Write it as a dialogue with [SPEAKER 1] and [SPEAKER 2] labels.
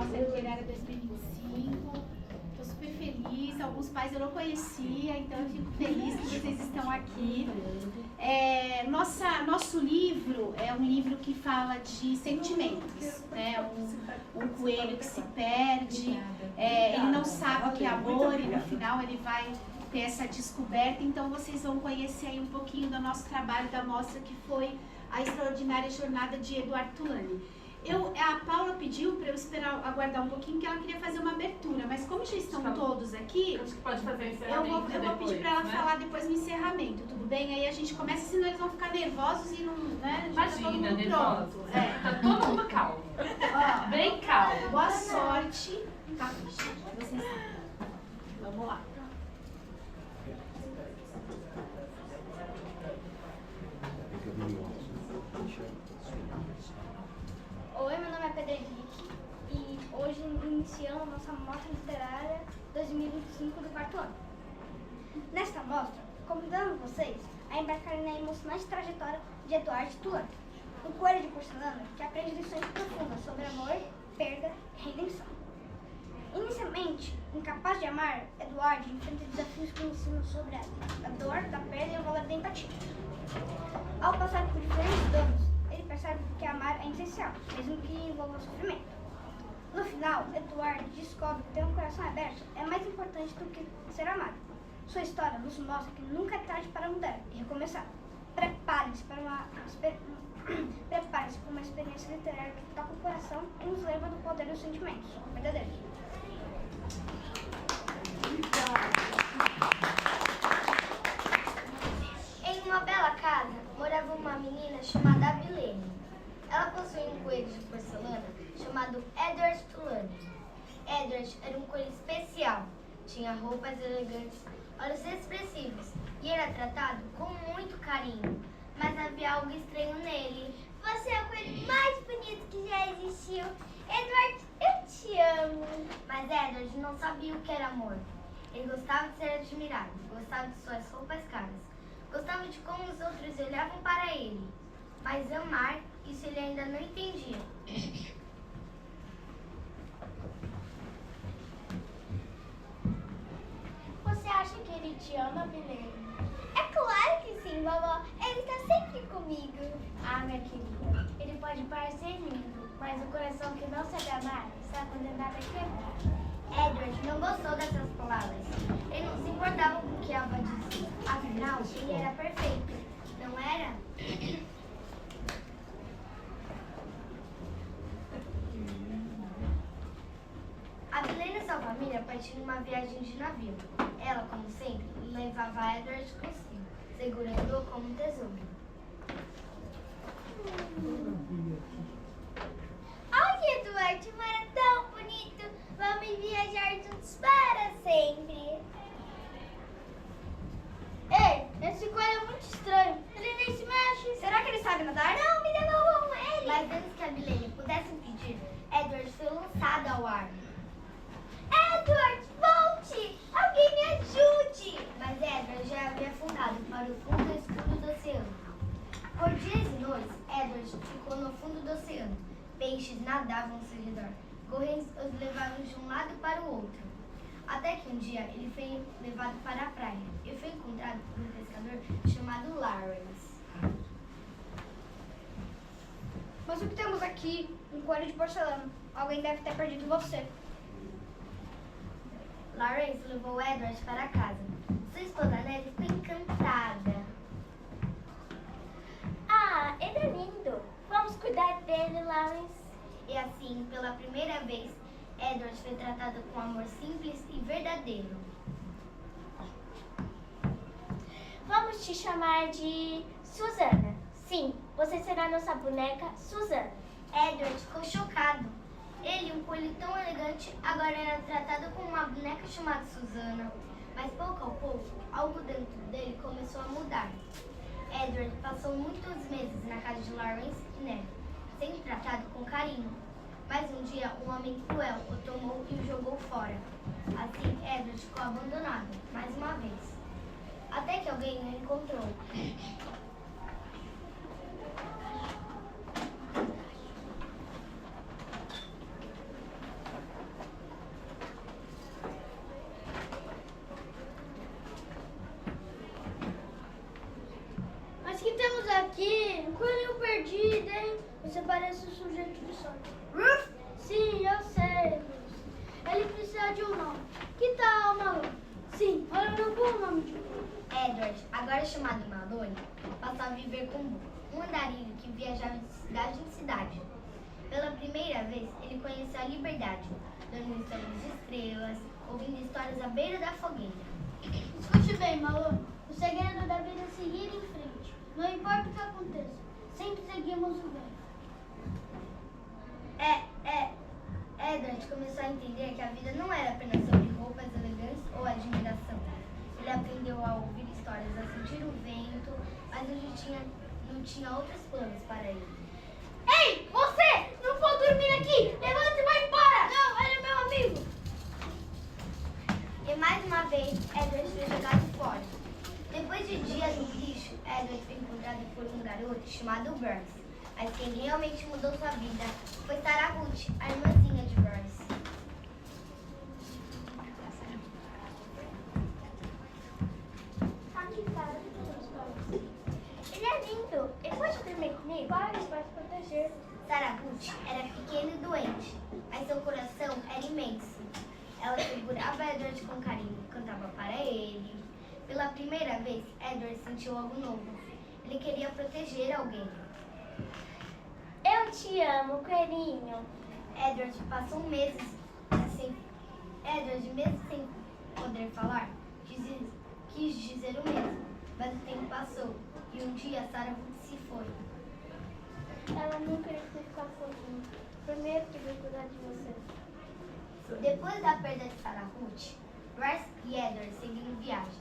[SPEAKER 1] Mostra Literária 2025. Estou super feliz. Alguns pais eu não conhecia, então eu fico feliz que vocês estão aqui. Nosso livro é um livro que fala de sentimentos, né? Um coelho que se perde, ele não sabe o que é amor e no final ele vai ter essa descoberta. Então vocês vão conhecer aí um pouquinho do nosso trabalho da mostra, que foi a extraordinária jornada de Eduardo Tulane. A Paula pediu para eu aguardar um pouquinho, porque ela queria fazer uma abertura, mas como já estão todos aqui,
[SPEAKER 2] acho que pode fazer encerramento
[SPEAKER 1] eu vou pedir para ela falar depois no encerramento, tudo bem? Aí a gente começa, senão eles vão ficar nervosos e não, né?
[SPEAKER 2] Imagina, nervoso.
[SPEAKER 1] Tá
[SPEAKER 2] todo mundo calmo. Bem calmo.
[SPEAKER 1] Boa sorte. Capricha, vocês sabem. Vamos lá.
[SPEAKER 3] Oi, meu nome é Pedro Henrique e hoje iniciamos a nossa Mostra Literária 2025 do quarto ano. Nesta mostra, convidamos vocês a embarcarem na emocionante trajetória de Eduardo Tulane, um coelho de porcelana que aprende lições profundas sobre amor, perda e redenção. Inicialmente, incapaz de amar, Eduardo enfrenta desafios que ensinam sobre a dor, da perda e o valor da empatia. Ao passar por diferentes danos, ele percebe que amar é essencial, mesmo que envolva sofrimento. No final, Eduardo descobre que ter um coração aberto é mais importante do que ser amado. Sua história nos mostra que nunca é tarde para mudar e recomeçar. Prepare-se para uma experiência literária que toca o coração e nos leva do poder dos sentimentos verdadeiros.
[SPEAKER 4] Em uma bela casa, morava uma menina chamada Abilene. Ela possuía um coelho de porcelana chamado Edward Tulane. Edward era um coelho especial, tinha roupas elegantes, olhos expressivos e era tratado com muito carinho. Mas havia algo estranho nele. Você é o coelho mais bonito que já existiu. Edward, eu te amo. Mas Edward não sabia o que era amor. Ele gostava de ser admirado, gostava de suas roupas caras, gostava de como os outros olhavam para ele. Mas amar, isso ele ainda não entendia.
[SPEAKER 3] Você acha que ele te ama, Bilene?
[SPEAKER 4] É claro que sim, vovó. Ele está sempre comigo.
[SPEAKER 3] Ah, minha querida, ele pode parecer lindo, mas o coração que não sabe amar está condenado a quebrar.
[SPEAKER 4] Edward não gostou dessas palavras. Ele não se importava com o que Ava dizia. Afinal, ele era perfeito, não era? A Bilene e sua família partiram numa viagem de navio. Ela, como sempre, levava Edward consigo, segurando-o como um tesouro. Ai, Eduardo, o mar é tão bonito! Vamos viajar juntos para sempre!
[SPEAKER 3] Ei, esse coelho é muito estranho. Ele nem se mexe. Será que ele sabe nadar?
[SPEAKER 4] Não, me devolvam ele! Mas antes que a Bilene pudesse impedir, Edward foi lançado ao ar. Edward, volte! Alguém me ajude! Mas Edward já havia afundado para o fundo escuro do oceano. Por dias e noites, Edward ficou no fundo do oceano. Peixes nadavam ao seu redor. Correntes os levavam de um lado para o outro. Até que um dia ele foi levado para a praia e foi encontrado por um pescador chamado Lawrence.
[SPEAKER 3] Mas o que temos aqui? Um coelho de porcelana. Alguém deve ter perdido você.
[SPEAKER 4] Lawrence levou Edward para casa. Sua esposa Nelly ficou encantada.
[SPEAKER 3] Ah, ele é lindo. Vamos cuidar dele, Lawrence.
[SPEAKER 4] E assim, pela primeira vez, Edward foi tratado com amor simples e verdadeiro.
[SPEAKER 3] Vamos te chamar de Susana. Sim, você será nossa boneca Susana.
[SPEAKER 4] Edward ficou chocado. Ele, um coelho tão elegante, agora era tratado como uma boneca chamada Susana. Mas pouco a pouco, algo dentro dele começou a mudar. Edward passou muitos meses na casa de Lawrence e Nelly, sendo tratado com carinho. Mas um dia, um homem cruel o tomou e o jogou fora. Assim, Edward ficou abandonado, mais uma vez. Até que alguém o encontrou.
[SPEAKER 3] Você parece um sujeito de sorte. Ruff? Sim, eu sei, Ruff. Ele precisa de um nome. Que tal Malone? Sim, olha meu bom nome de
[SPEAKER 4] Edward, agora chamado Malone, passou a viver com um andarilho que viajava de cidade em cidade. Pela primeira vez, ele conheceu a liberdade, dormindo sobre as estrelas, ouvindo histórias à beira da fogueira.
[SPEAKER 3] Escute bem, Malone. O segredo da vida é seguir em frente. Não importa o que aconteça, sempre seguimos o bem.
[SPEAKER 4] Edward começou a entender que a vida não era apenas sobre roupas elegantes ou admiração. Ele aprendeu a ouvir histórias, a sentir o vento, mas não tinha outros planos para ele.
[SPEAKER 3] Ei, você! Não pode dormir aqui! Levanta e vai embora! Não, ele é meu amigo!
[SPEAKER 4] E mais uma vez, Edward foi jogado fora. Depois de dias no lixo, Edward foi encontrado por um garoto chamado Bryce. Mas quem realmente mudou sua vida foi Sarah Ruth, a irmãzinha de Bryce.
[SPEAKER 3] Ele é lindo! Ele pode dormir comigo? Vai se proteger.
[SPEAKER 4] Sarah Ruth era pequena e doente, mas seu coração era imenso. Ela segurava Edward com carinho, cantava para ele. Pela primeira vez, Edward sentiu algo novo. Ele queria proteger alguém.
[SPEAKER 3] Eu te amo, coelhinho.
[SPEAKER 4] Edward passou meses assim. Edward, mesmo sem poder falar, quis dizer o mesmo. Mas o tempo passou e um dia Sarah Ruth se foi.
[SPEAKER 3] Ela nunca ia ficar sozinha. Prometo que vou cuidar de você.
[SPEAKER 4] Depois da perda de Sarah Ruth, Bryce e Edward seguiram viagem.